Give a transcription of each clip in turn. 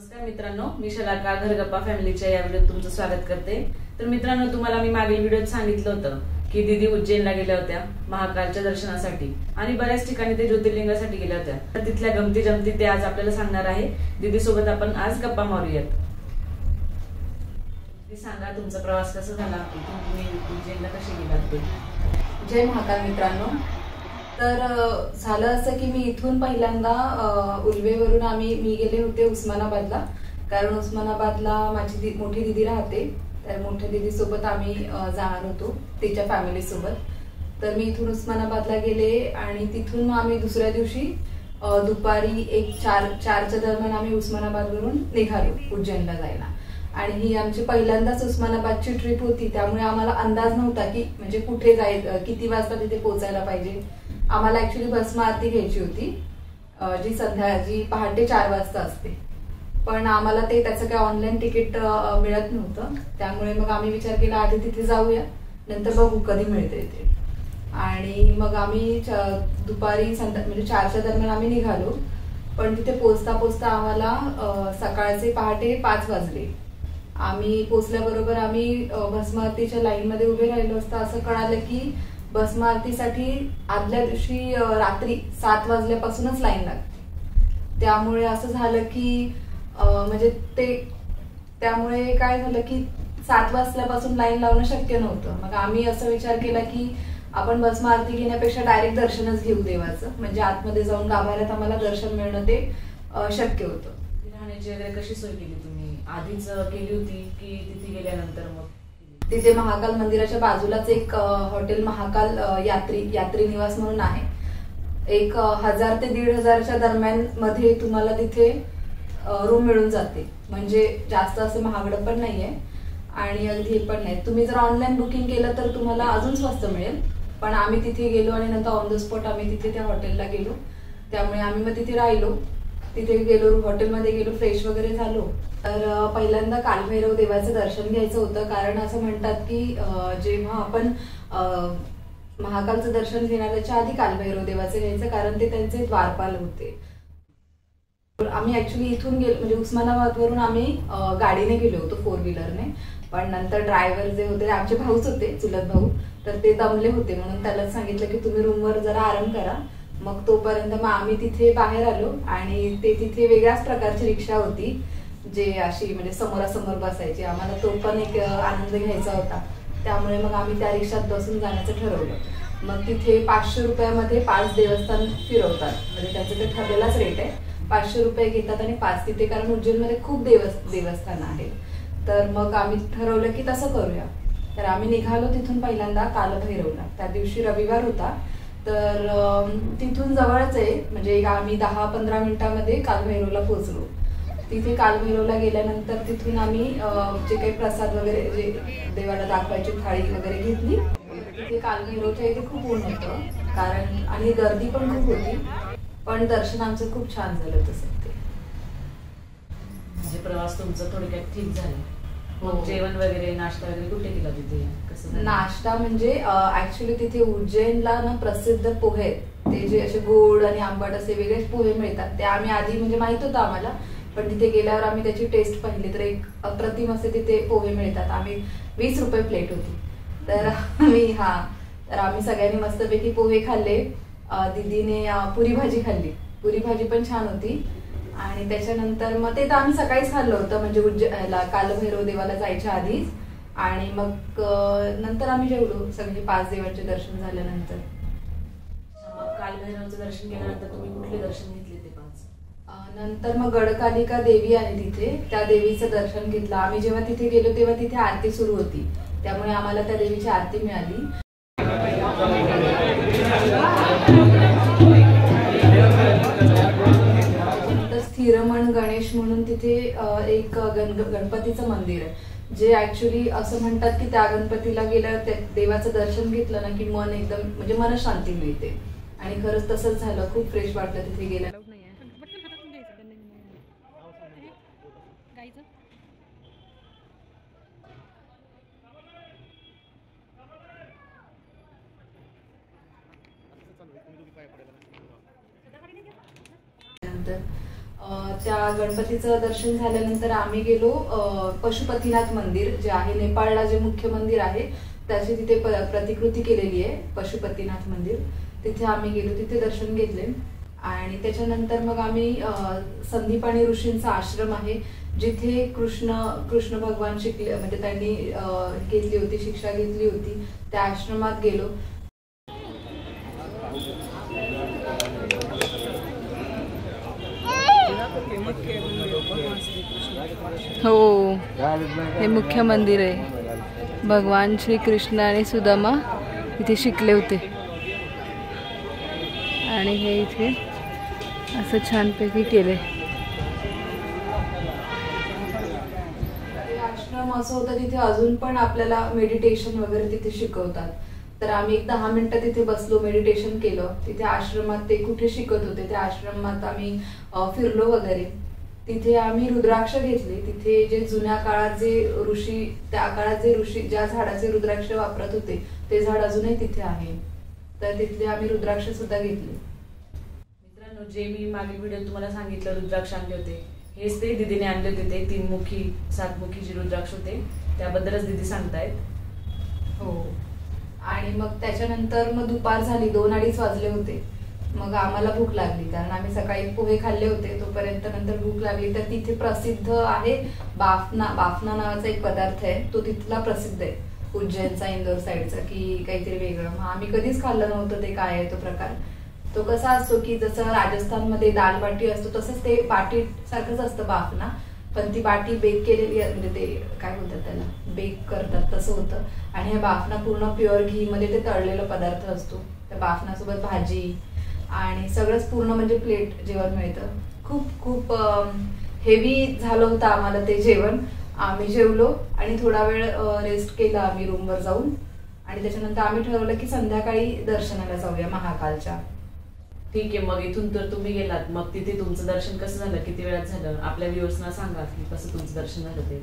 नमस्कार मित्रांनो, मी शलाका घरगप्पा फॅमिलीच्या या व्हिडिओत तुमचं स्वागत करते। तर मित्रांनो, तुम्हाला मी मागील व्हिडिओत सांगितलं होतं की दीदी उज्जैनला गेल्या होत्या महाकालच्या दर्शनासाठी आणि बऱ्याच ठिकाणी ते ज्योतिर्लिंगासाठी गेल्या होत्या। तर तिथल्या गमती जमती ते आज आपल्याला सांगणार आहे। दीदी सोबत आपण आज गप्पा मारूयात। दीदी सांगा, तुमचा प्रवास कसा झाला? तुम्ही उज्जैनला कसे गेलात? जय महाकाल मित्रांनो। तर झालं असं की मी इथून पहिल्यांदा उल्वेवरून मी गेले होते उस्मानाबादला, कारण उस्मानाबादला माझी मोठी दीदी राहते। तर मोठ्या दीदी सोबत आम्ही जाणार होतो तिच्या फॅमिली सोबत। तर मी इथून उस्मानाबादला गेले आणि तिथून आम्ही दुसऱ्या दिवशी दुपारी 4च्या दरम्यान आम्ही उस्मानाबादवरून निघालो उज्जैनला जायला। आणि ही आमची पहिल्यांदाच उस्मानाबादची ट्रिप होती, त्यामुळे आम्हाला अंदाज नव्हता की म्हणजे कुठे जायचं, किती वाजता तिथे पोहोचायला पाहिजे। आम्हाला ऍक्च्युली भस्म आरती घ्यायची होती जी पहाटे 4 वाजता असते, पण आम्हाला त्याचं काही ऑनलाईन तिकीट मिळत नव्हतं। त्यामुळे मग आम्ही विचार केला आधी तिथे जाऊया, नंतर बघू कधी मिळते ते। आणि मग आम्ही दुपारी म्हणजे 4च्या दरम्यान आम्ही निघालो, पण तिथे पोचता पोचता आम्हाला सकाळचे पहाटे 5 वाजले। आम्ही पोचल्याबरोबर आम्ही भस्म आरतीच्या लाईन मध्ये उभे राहिलो असता असं कळालं की भस्म आरतीसाठी आदल्या दिवशी रात्री 7 वाजल्यापासूनच लाईन लागते। त्यामुळे असं झालं की म्हणजे त्यामुळे काय झालं की 7 वाजल्यापासून लाईन लावणं शक्य नव्हतं। मग आम्ही असा विचार केला की आपण भस्म आरती घेण्यापेक्षा डायरेक्ट दर्शनच घेऊ देवाचं, म्हणजे आतमध्ये जाऊन गाभाऱ्यात आम्हाला दर्शन मिळणं ते शक्य होतं। राहण्याची वगैरे कशी सोय केली तुम्ही? आधीच केली होती की तिथे गेल्यानंतर? मग तिथे महाकाल मंदिराच्या बाजूलाच एक हॉटेल महाकाल यात्री निवास म्हणून आहे। एक 1000 ते 1500च्या दरम्यान मध्ये तुम्हाला तिथे रूम मिळून जाते, म्हणजे जास्त असं महागडं पण नाहीये आणि अगदी हे पण नाही। तुम्ही जर ऑनलाईन बुकिंग केलं तर तुम्हाला अजून स्वस्त मिळेल, पण आम्ही तिथे गेलो आणि नंतर ऑन द स्पॉट आम्ही तिथे त्या हॉटेलला गेलो। त्यामुळे आम्ही मग तिथे राहिलो, तिथे गेलो, हॉटेलमध्ये गेलो, फ्रेश वगैरे झालो। तर पहिल्यांदा कालभैरव देवाचं दर्शन घ्यायचं होतं, कारण असं म्हणतात की जेव्हा आपण महाकालचं दर्शन घेणार त्याच्या आधी कालभैरव देवाचं घ्यायचं, कारण ते त्यांचे द्वारपाल होते। आम्ही ऍक्च्युली इथून गेलो म्हणजे उस्मानाबादवरून आम्ही गाडीने गेलो होतो 4 व्हीलरने, पण नंतर ड्रायव्हर जे होते आमचे भाऊच होते, चुलत भाऊ, तर ते दमले होते म्हणून त्याला सांगितलं की तुम्ही रूमवर जरा आराम करा। मग तोपर्यंत मग आम्ही तिथे बाहेर आलो आणि तिथे वेगळ्याच प्रकारची रिक्षा होती, जे अशी म्हणजे समोरासमोर बसायची। आम्हाला तो पण एक आनंद घ्यायचा होता, त्यामुळे मग आम्ही त्या रिक्षात बसून जाण्याचं ठरवलं। मग तिथे 500 रुपयामध्ये 5 देवस्थान फिरवतात, म्हणजे त्याचं ते ठरलेलाच रेट आहे, 500 रुपये घेतात आणि 5 तिथे, कारण उज्जैनमध्ये खूप देवस्थान आहेत। तर मग आम्ही ठरवलं की तसं करूया। तर आम्ही निघालो तिथून पहिल्यांदा कालभैरवला। त्या दिवशी रविवार होता, तर तिथून जवळच आहे, म्हणजे आम्ही 10-15 मिनिटांमध्ये कालभैरवला पोहोचलो। तिथे कालभैरवला गेल्यानंतर तिथून आम्ही जे काही प्रसाद वगैरे जे देवाला दाखवायची थाळी वगैरे घेतली। तिथे कालभैरवच्या इथे खूप ऊन होतं, कारण आणि गर्दी पण खूप होती, पण दर्शन आमचं खूप छान झालं तसं ते। म्हणजे प्रवास तुमचा थोडक्यात ठीक झाला? मग जेवण वगैरे नाश्ता वगैरे कुठे केला तिथे? कसं नाश्ता म्हणजे ऍक्च्युली तिथे उज्जैनला ना प्रसिद्ध पोहे आहेत, ते जे असे गोड आणि आंबट असे वेगळे पोहे मिळतात। ते आम्ही आधी म्हणजे माहित होतं आम्हाला, पण तिथे गेल्यावर आम्ही त्याची टेस्ट पाहिली तर एक अप्रतिम असे तिथे पोहे मिळतात। आम्ही 20 रुपये प्लेट होती, तर आम्ही सगळ्यांनी मस्तपैकी पोहे खाल्ले। दीदीने पुरी भाजी खाल्ली, पुरी भाजी पण छान होती। आणि त्याच्यानंतर मग ते तर आम्ही सकाळीच खाल्लं होतं, म्हणजे उज्जैनला कालभैरव देवाला जायच्या आधीच। आणि मग नंतर आम्ही जेवलो सगळे 5 देवांचे दर्शन झाल्यानंतर। कालभैरवचं दर्शन केल्यानंतर तुम्ही कुठले दर्शन घेतले ते 5? नंतर मग गडकालिका देवी आहे तिथे, त्या देवीचं दर्शन घेतलं। आम्ही जेव्हा तिथे गेलो तेव्हा तिथे आरती सुरू होती, त्यामुळे आम्हाला त्या देवीची आरती मिळाली। स्थिरमण गणेश म्हणून तिथे एक गणपतीचं मंदिर आहे, जे ऍक्च्युली असं म्हणतात की त्या गणपतीला गेल्यावर त्या देवाचं दर्शन घेतलं ना की मन एकदम म्हणजे मनशांती मिळते, आणि खरंच तसंच झालं। खूप फ्रेश वाटलं तिथे गेल्यावर। त्या गणपतीचं दर्शन झाल्यानंतर आम्ही गेलो पशुपतीनाथ मंदिर जे आहे नेपाळला, जे मुख्य मंदिर आहे त्याची तिथे प्रतिकृती केलेली आहे पशुपतीनाथ मंदिर. तिथे आम्ही गेलो, तिथे दर्शन घेतले. आणि त्याच्यानंतर मग आम्ही संदीपानी ऋषींचा आश्रम आहे जिथे कृष्ण भगवान शिकले, म्हणजे त्यांनी घेतली होती, शिक्षा घेतली होती, त्या आश्रमात गेलो. हो, हे मुख्य मंदिर आहे. भगवान श्री कृष्ण आणि सुदामा इथे शिकले होते आणि हे इथे असं छानपैकी केले. आश्रम असं होतं तिथे अजून पण आपल्याला मेडिटेशन वगैरे तिथे शिकवतात. तर आम्ही एक 10 मिनिटं तिथे बसलो, मेडिटेशन केलं. तिथे आश्रमात ते कुठे शिकत होते त्या आश्रमात आम्ही फिरलो वगैरे. तिथे आम्ही रुद्राक्ष घेतले. तिथे जे जुन्या काळात जे ऋषी, त्या काळात जे ऋषी ज्या झाडाचे रुद्राक्ष वापरत होते ते झाड अजूनही तिथे आहे. तर तिथले आम्ही रुद्राक्ष सुद्धा घेतले. मित्रांनो, जे मी मागील व्हिडिओ तुम्हाला सांगितलं रुद्राक्ष आणले होते, हेच ते दीदीने आणले होते. ते 3मुखी 7मुखी जे रुद्राक्ष होते त्याबद्दलच दीदी सांगतायत. हो. आणि मग त्याच्यानंतर मग दुपार झाली, 2-2:30 वाजले होते. मग आम्हाला भूक लागली कारण आम्ही सकाळी पोहे खाल्ले होते. तोपर्यंत नंतर भूक लागली. तर तिथे प्रसिद्ध आहे बाफना नावाचा एक पदार्थ आहे, तो तिथला प्रसिद्ध आहे उज्जैनचा, इंदोर साईडचा, की काहीतरी वेगळं. मग आम्ही कधीच खाल्लं नव्हतं ते. काय आहे तो प्रकार? तो कसा असतो की जसं राजस्थानमध्ये दाल बाटी असतो तसंच ते बाटी सारखंच असतं बाफना, पण ती बाटी बेक केलेली, म्हणजे ते काय बोलतात त्याला, बेक करतात तसं होतं. आणि हे बाफना पूर्ण प्युअर घी मध्ये ते तळलेला पदार्थ असतो. त्या बाफनासोबत भाजी आणि सगळंच पूर्ण म्हणजे प्लेट जेवण मिळतं. खूप खूप हेवी झालं होतं आम्हाला ते जेवण. आम्ही जेवलो आणि थोडा वेळ रेस्ट केला आम्ही रूमवर जाऊन. आणि त्याच्यानंतर आम्ही ठरवलं की संध्याकाळी दर्शनाला जाऊया महाकालच्या. ठीक आहे. मग इथून तर तुम्ही गेलात, मग तिथे तुमचं दर्शन कसं झालं, किती वेळात झालं? आपल्या व्ह्युअर्सना सांगा की कसं तुमचं दर्शन झालं ते.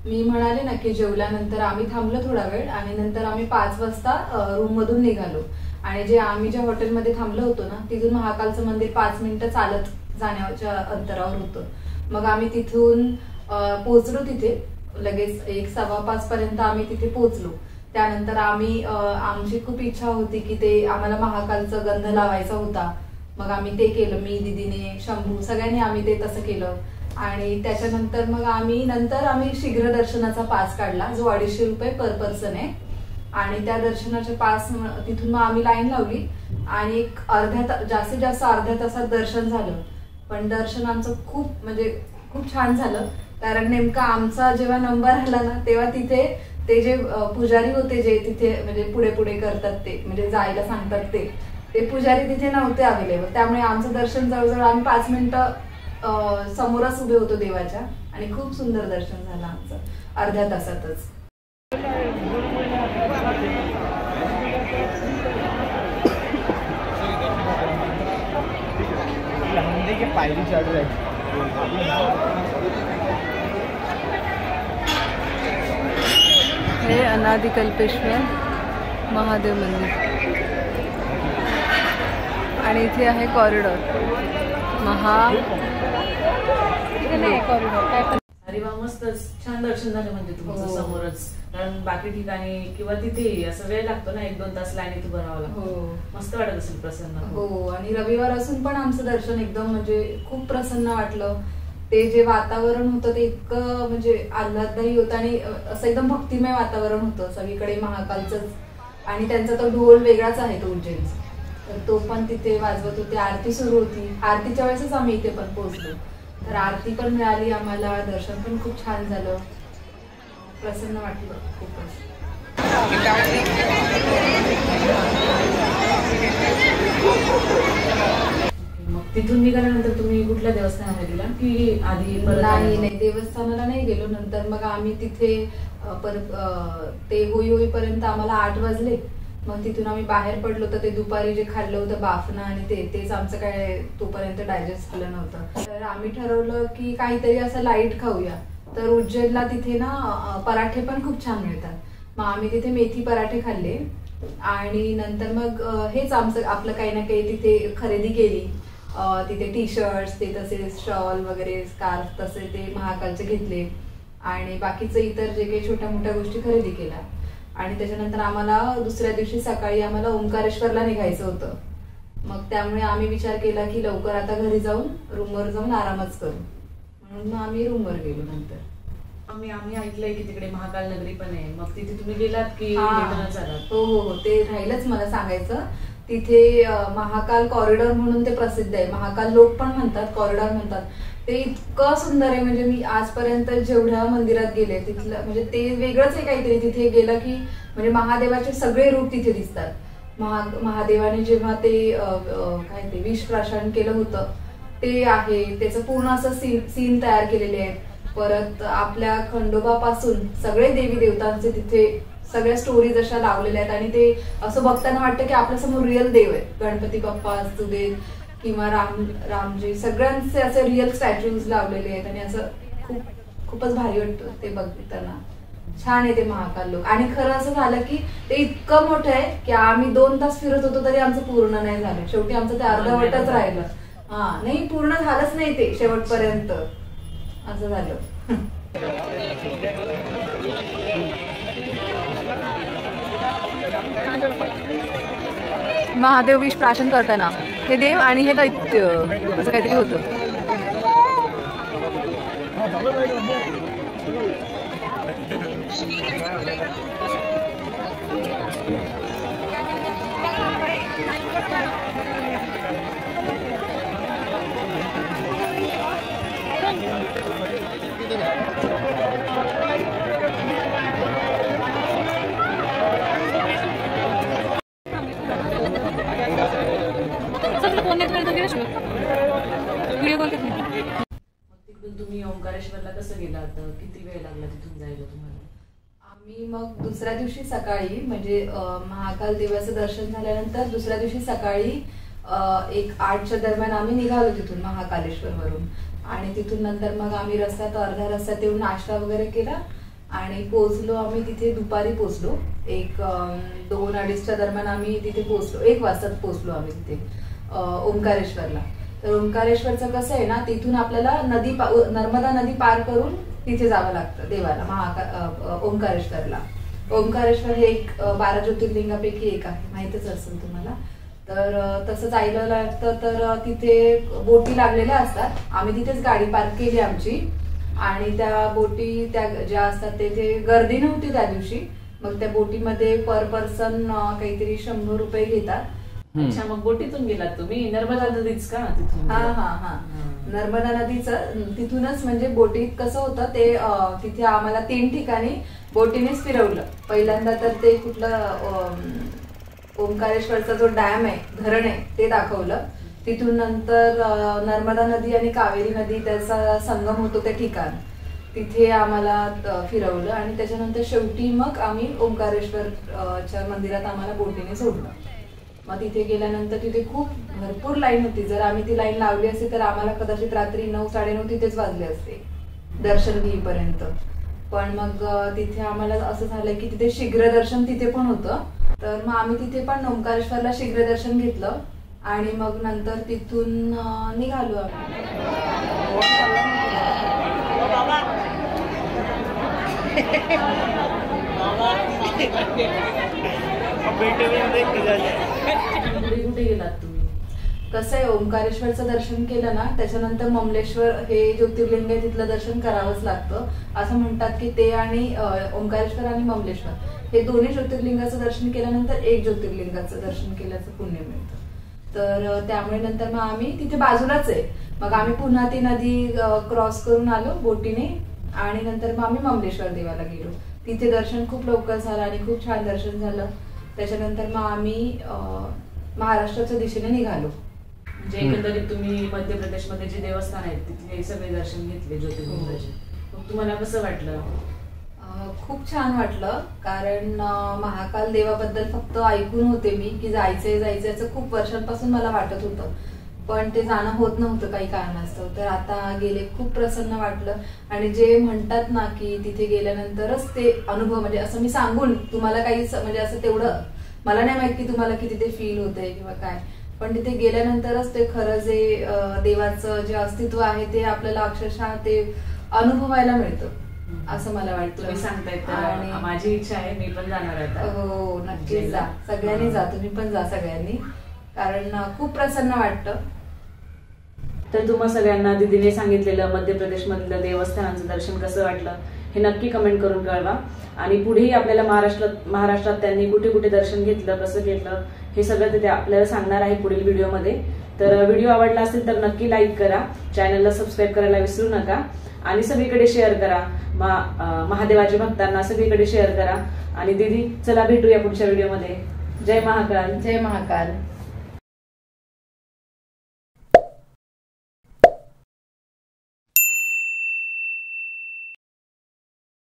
मी म्हणाले ना की जेवल्यानंतर आम्ही थांबलो थोडा वेळ आणि नंतर आम्ही 5 वाजता रूम मधून निघालो. आणि जे आम्ही ज्या हॉटेलमध्ये थांबलो होतो ना तिथून महाकालचं मंदिर 5 मिनिटं चालत जाण्याच्या अंतरावर होतं. मग आम्ही तिथून पोहोचलो तिथे लगेच 1-1:15 पर्यंत आम्ही तिथे पोहोचलो. त्यानंतर आमची खूप इच्छा होती की ते आम्हाला महाकालचं गंध लावायचा होता. मग आम्ही ते केलं. मी, दीदीने, शंभू सगळ्यांनी आम्ही ते तसं केलं. आणि त्याच्यानंतर मग आम्ही शीघ्र दर्शनाचा पास काढला जो 250 रुपये पर पर्सन आहे. आणि त्या दर्शनाच्या पास तिथून मग आम्ही लाईन लावली आणि एक जास्तीत जास्त अर्ध्या तासात दर्शन झालं. पण दर्शन आमचं खूप छान झालं कारण नेमका आमचा जेव्हा नंबर आला ना तेव्हा तिथे ते जे पुजारी होते जे तिथे म्हणजे पुढे पुढे करतात ते म्हणजे जायला सांगतात ते पुजारी तिथे नव्हते अवेलेबल. त्यामुळे आमचं दर्शन जवळजवळ आम्ही 5 मिनिटं समोरच उभे होतो देवाच्या आणि खूप सुंदर दर्शन झालं आमचं अर्ध्या तासातच. हे अनादिकल्पेश्वर महादेव मंदिर आणि इथे आहे कॉरिडॉर कॉरिडॉर. अरे वा, मस्तच. छान दर्शन झालं म्हणजे तुमचं समोरच. कारण बाकी ठिकाणी किंवा तिथे असं वेळ लागतो ना, 1-2 तास लाईनीत उभं राहावं लागतं. मस्त वाटत असेल, प्रसन्न. हो. आणि रविवार असून पण आमचं दर्शन एकदम म्हणजे खूप प्रसन्न वाटलं. ते जे वातावरण होतं ते इतकं म्हणजे आल्हाददायी होतं आणि असं एकदम भक्तिमय वातावरण होतं सगळीकडे महाकालचंच. आणि त्यांचा तो ढोल वेगळाच आहे तो उज्जैनचा, तर तो पण तिथे वाजवत होते. आरती सुरू होती. आरतीच्या वेळेसच आम्ही इथे पण पोहोचलो. तर आरती पण मिळाली आम्हाला. दर्शन पण खूप छान झालं. प्रसन्न वाटलं खूपच. मग तिथून निघाल्यानंतर तुम्ही कुठल्या देवस्थानाला गेला की आधी? नाही, देवस्थानाला नाही गेलो. नंतर मग आम्ही तिथे ते होईपर्यंत आम्हाला 8 वाजले. मग तिथून आम्ही बाहेर पडलो तर ते दुपारी जे खाल्लं होतं बाफना आणि तेच आमचं काय तोपर्यंत डायजेस्ट झालं नव्हतं. तर आम्ही ठरवलं की काहीतरी असं लाईट खाऊया. तर उज्जैनला तिथे ना पराठे पण खूप छान मिळतात. मग आम्ही तिथे मेथी पराठे खाल्ले आणि नंतर मग हेच आपलं काही ना काही तिथे खरेदी केली. तिथे टी शर्ट्स, ते तसे शॉल वगैरे, स्कार्फ तसे ते महाकालचे घेतले आणि बाकीचे इतर जे काही छोट्या मोठ्या गोष्टी खरेदी केल्या. आणि त्याच्यानंतर आम्हाला दुसऱ्या दिवशी सकाळी आम्हाला ओंकारेश्वरला निघायचं होतं. मग त्यामुळे आम्ही विचार केला की लवकर आता घरी जाऊन रूमवर जाऊन आरामच करू, म्हणून मग आम्ही रूमवर गेलो. नंतर आम्ही ऐकलंय की तिकडे महाकाल नगरी पण आहे, मग तिथे तुम्ही गेलात की? हो हो हो, ते राहिलंच मला सांगायचं. तिथे महाकाल कॉरिडॉर म्हणून ते प्रसिद्ध आहे. महाकाल लोक पण म्हणतात, कॉरिडॉर म्हणतात. ते इतकं सुंदर आहे, म्हणजे मी आजपर्यंत जेवढ्या मंदिरात गेले तिथलं म्हणजे ते वेगळंच आहे काहीतरी. तिथे गेलं की म्हणजे महादेवाचे सगळे रूप तिथे दिसतात. महादेवाने जेव्हा ते काय ते विष प्राशन केलं होतं ते आहे, त्याचं पूर्ण असं सीन तयार केलेले आहेत. परत आपल्या खंडोबापासून सगळे देवी देवतांचे तिथे सगळ्या स्टोरीज अशा लावलेल्या आहेत आणि ते असं बघताना वाटतं की आपल्या समोर रिअल देव आहे. गणपती बाप्पा असू देत किंवा रामजी, सगळ्यांचे असे रिअल स्टॅच्यूज लावलेले आहेत आणि असं खूपच भारी वाटतं ते बघताना. छान आहे ते महाकाल लोक. आणि खरं असं झालं की ते इतकं मोठं आहे की आम्ही 2 तास फिरत होतो तरी आमचं पूर्ण नाही झालं. शेवटी आमचं ते अर्धवटच राहिलं. नाही पूर्ण झालंच नाही ते शेवटपर्यंत, असं झालं. महादेव विष प्राशन करताना हे देव आणि हे दैत्य असं काहीतरी होतं. तुम्ही ओंकारेश्वरला कसं गेलात? किती वेळ लागला तिथून जायला तुम्हाला? आम्ही मग दुसऱ्या दिवशी सकाळी म्हणजे महाकाल देवाचं दर्शन झाल्यानंतर दुसऱ्या दिवशी सकाळी 8च्या दरम्यान आम्ही निघालो तिथून महाकालेश्वर वरून. आणि तिथून नंतर मग आम्ही रस्त्यात अर्ध्या रस्त्यात येऊन नाश्ता वगैरे केला आणि पोहोचलो आम्ही तिथे. दुपारी पोहोचलो 2-2:30च्या दरम्यान आम्ही तिथे पोहोचलो. 1 वाजता पोहोचलो आम्ही तिथे ओंकारेश्वरला. तर ओंकारेश्वरचं कसं आहे ना, तिथून आपल्याला नर्मदा नदी पार करून तिथे जावं लागतं देवाला, ओंकारेश्वरला. ओंकारेश्वर हे 12 ज्योतिर्लिंगापैकी एक आहे, माहितच असेल तुम्हाला. तर तसं जायला लागतं. तर तिथे बोटी लागलेल्या असतात. आम्ही तिथेच गाडी पार्क केली आमची आणि त्या बोटी त्या ज्या असतात तिथे गर्दी नव्हती त्या दिवशी. मग त्या बोटीमध्ये पर पर्सन काहीतरी 100 रुपये घेतात. अच्छा, मग बोटीतून गेलात तुम्ही? नर्मदा नदीच का तिथून? हा, नर्मदा नदीचं तिथूनच. म्हणजे बोटीत कसं होतं ते तिथे आम्हाला 3 ठिकाणी बोटीनेच फिरवलं. पहिल्यांदा तर ते कुठलं ओंकारेश्वरचा जो डॅम आहे, धरण आहे, ते दाखवलं. तिथून नंतर नर्मदा नदी आणि कावेरी नदी त्याचा संगम होतो ते ठिकाण, तिथे आम्हाला फिरवलं. आणि त्याच्यानंतर शेवटी मग आम्ही ओंकारेश्वरच्या मंदिरात आम्हाला बोटीने सोडलं. मग तिथे गेल्यानंतर तिथे खूप भरपूर लाईन होती. जर आम्ही ती लाईन लावली असती तर आम्हाला कदाचित रात्री 9-9:30 तिथेच वाजले असते दर्शन घेईपर्यंत. पण मग तिथे आम्हाला असं झालं की तिथे शीघ्र दर्शन तिथे पण होतं. तर मग आम्ही तिथे पण ओंकारेश्वरला शीघ्र दर्शन घेतलं आणि मग नंतर तिथून निघालो आम्ही. कुठे गेलात तुम्ही? कसं आहे, ओंकारेश्वरचं दर्शन केलं ना त्याच्यानंतर ममलेश्वर हे ज्योतिर्लिंग आहे, तिथलं दर्शन करावंच लागतं. असं म्हणतात की ते आणि ओंकारेश्वर आणि ममलेश्वर हे दोन्ही ज्योतिर्लिंगाचं दर्शन केल्यानंतर 1 ज्योतिर्लिंगाचं दर्शन केल्याचं पुण्य मिळतं. तर त्यामुळे नंतर मग आम्ही तिथे बाजूलाच आहे. मग आम्ही पुन्हा ती नदी क्रॉस करून आलो बोटीने आणि नंतर मग आम्ही ममलेश्वर देवाला गेलो. तिथे दर्शन खूप लवकर झालं आणि खूप छान दर्शन झालं. त्याच्यानंतर मग आम्ही महाराष्ट्राच्या दिशेने निघालो. म्हणजे एकंदरीत तुम्ही मध्य प्रदेशमध्ये जे देवस्थान आहेत तिथले सगळे दर्शन घेतले ज्योतिर्लिंगाचे. मग तुम्हाला कसं वाटलं? खूप छान वाटलं. कारण महाकाल देवाबद्दल फक्त ऐकून होते मी की जायचंय खूप वर्षांपासून मला वाटत होतं, पण ते जाणं होत नव्हतं काही कारणास्तव. तर आता गेले, खूप प्रसन्न वाटलं. आणि जे म्हणतात ना की तिथे गेल्यानंतरच ते अनुभव, म्हणजे असं मी सांगून तुम्हाला काही म्हणजे असं तेवढं मला नाही माहित की तुम्हाला किती ते फील होतंय किंवा काय, पण तिथे गेल्यानंतरच ते खरं जे देवाचं जे अस्तित्व आहे ते आपल्याला अक्षरशः ते अनुभवायला मिळतं असं मला वाटतं. तुम्ही सांगताय तर माझी इच्छा आहे, मी पण जाणार आहे आता. हो नक्कीच जा, सगळ्यांनी जा, तुम्ही पण जा सगळ्यांनी, कारण खूप प्रसन्न वाटतं. तर तुम्हा सगळ्यांना दीदीने सांगितलेलं मध्य प्रदेश मधलं देवस्थानांचं दर्शन कसं वाटलं हे नक्की कमेंट करून कळवा. आणि पुढेही आपल्याला महाराष्ट्रात त्यांनी कुठे कुठे दर्शन घेतलं, कसं घेतलं हे सगळं ते आपल्याला सांगणार आहे पुढील व्हिडिओमध्ये. तर व्हिडिओ आवडला असेल तर नक्की लाईक करा, चॅनलला सबस्क्राईब करायला विसरू नका आणि सगळीकडे शेअर करा. महादेवाच्या भक्तांना सगळीकडे शेअर करा. आणि दीदी चला भेटूया पुढच्या व्हिडिओमध्ये. जय महाकाल. जय महाकाल.